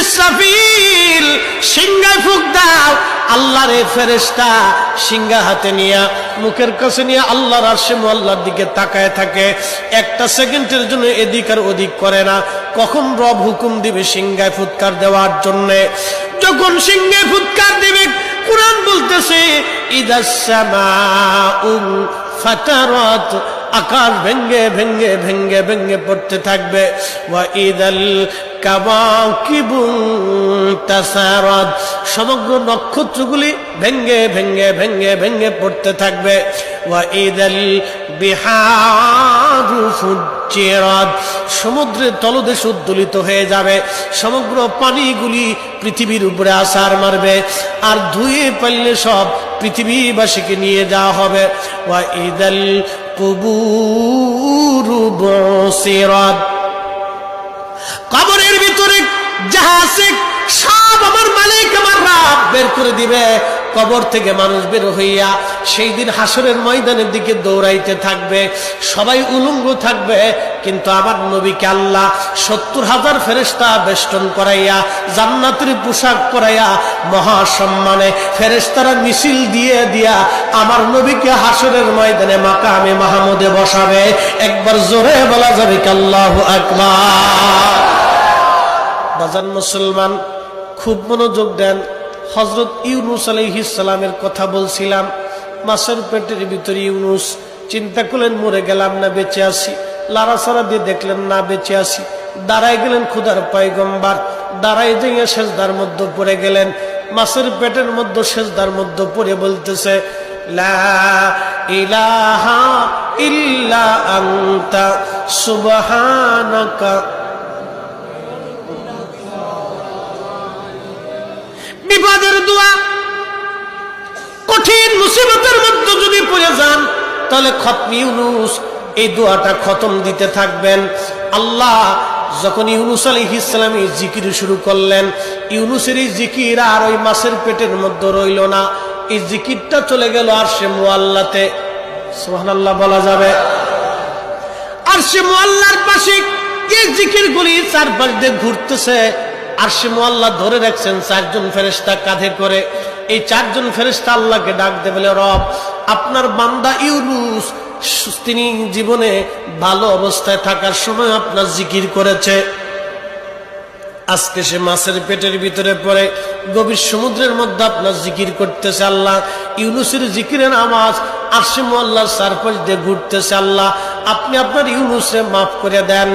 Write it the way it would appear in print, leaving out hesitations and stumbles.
ইসরাফিল সিংহায় ফুঁক দাও। আল্লাহর এই ফেরেশতা সিংহা হাতে নিয়ে মুখের কাছে নিয়ে আল্লাহর আরশে মুআল্লার দিকে তাকায় থাকে, একটা সেকেন্ডের জন্য এদিক আর ওদিক করে না। কখন রব হুকুম দিবে সিংহায় ফুৎকার দেওয়ার জন্য, যখন সিংহায় ফুৎকার দিবে কুরআন বলতেছে ইদাস সামাউ ফাতারাত, আকাশ ভেঙ্গে ভেঙ্গে ভেঙ্গে ভেঙ্গে পড়তে থাকবে। ওয়া ইদাল কাওয়াকিবু তাসারাত, সমগ্র নক্ষত্রগুলি ভেঙ্গে ভেঙ্গে ভেঙ্গে ভেঙ্গে পড়তে থাকবে। ওয়া ইদাল বিহারু ফুজ্জিরাত, সমুদ্রের তলদেশ উদ্দোলিত হয়ে যাবে, সমগ্র পানিগুলি পৃথিবীর উপরে আছাড় মারবে, আর ধুয়ে পারলে সব পৃথিবীবাসীকে নিয়ে যাওয়া হবে। ওয়া ইদাল কুবুরু বুসিরাত, কবরের ভিতরে যাহা আছে সব আমার মালিক আমার রব বের করে দিবে। কবর থেকে মানুষ বের হইয়া সেই দিন হাসরের ময়দানের দিকে দৌড়াইতে থাকবে, সবাই উলঙ্গ থাকবে, কিন্তু আমার নবীকে আল্লাহ ৭০,০০০ ফেরেশতা বেষ্টন করাইয়া জান্নাতের পোশাক পরাইয়া মহাসম্মানে ফেরেশতারা মিছিল দিয়ে দিয়া আমার নবীকে হাসরের ময়দানে মাকামে মাহমুদে বসাবে। একবার জোরে বলা যাবে কি আল্লাহু আকবার। বাজান মুসলমান, খুব মনোযোগ দেন। হযরত ইউনূস আলাইহিস সালামের কথা বলছিলাম, মাছের পেটের ভিতরে ইউনূস। চিন্তা করলেন মরে গেলাম না বেঁচে আছি, লাড়াচাড়া দিয়ে দেখলেন না বেঁচে আছি, দাঁড়ায় গেলেন খোদার পয়গম্বর, দাঁড়ায় দিয়ে সেজদার মধ্যে পড়ে গেলেন। মাছের পেটের মধ্যে সেজদার মধ্যে পড়ে বলতেছে লা ইলাহা ইল্লা আনতা সুবহানাকা। বিপদের দোয়া, কঠিন মুসিবতের মধ্যে যদি পড়ে যান তাহলে খতম ইউনূস এই দোয়াটা খতম দিতে থাকবেন। আল্লাহ যখন ইউনূস আলাইহিস সালাম এই জিকির শুরু করলেন, ইউনূসের এই জিকির আর ওই মাছের পেটের মধ্যে রইল না, এই জিকিরটা চলে গেল আরশে মুআল্লাতে। সুবহানাল্লাহ বলা যাবে। আরশে মুআল্লার পাশে এই জিকিরগুলি চারপাশ দিয়ে ঘুরতেছে। আরশে মুআল্লা ধরে রাখছেন ৪ জন ফেরেশতা কাঁধে করে। এই ৪ জন ফেরেশতা আল্লাহকে ডাক দেবে, বলে রব আপনার বান্দা ইউনূস তিনি জীবনে ভালো অবস্থায় থাকার সময় আপনার জিকির করেছে, আজকে সে মাছের পেটের ভিতরে পড়ে গভীর সমুদ্রের মধ্যে আপনার জিকির করতেছে। আল্লাহ ইউনূসের জিকিরের আওয়াজ আরশে মুআল্লার চারপাশ দিয়ে ঘুরতেছে। আল্লাহ আপনি আপনার ইউনূসকে মাফ করে দেন।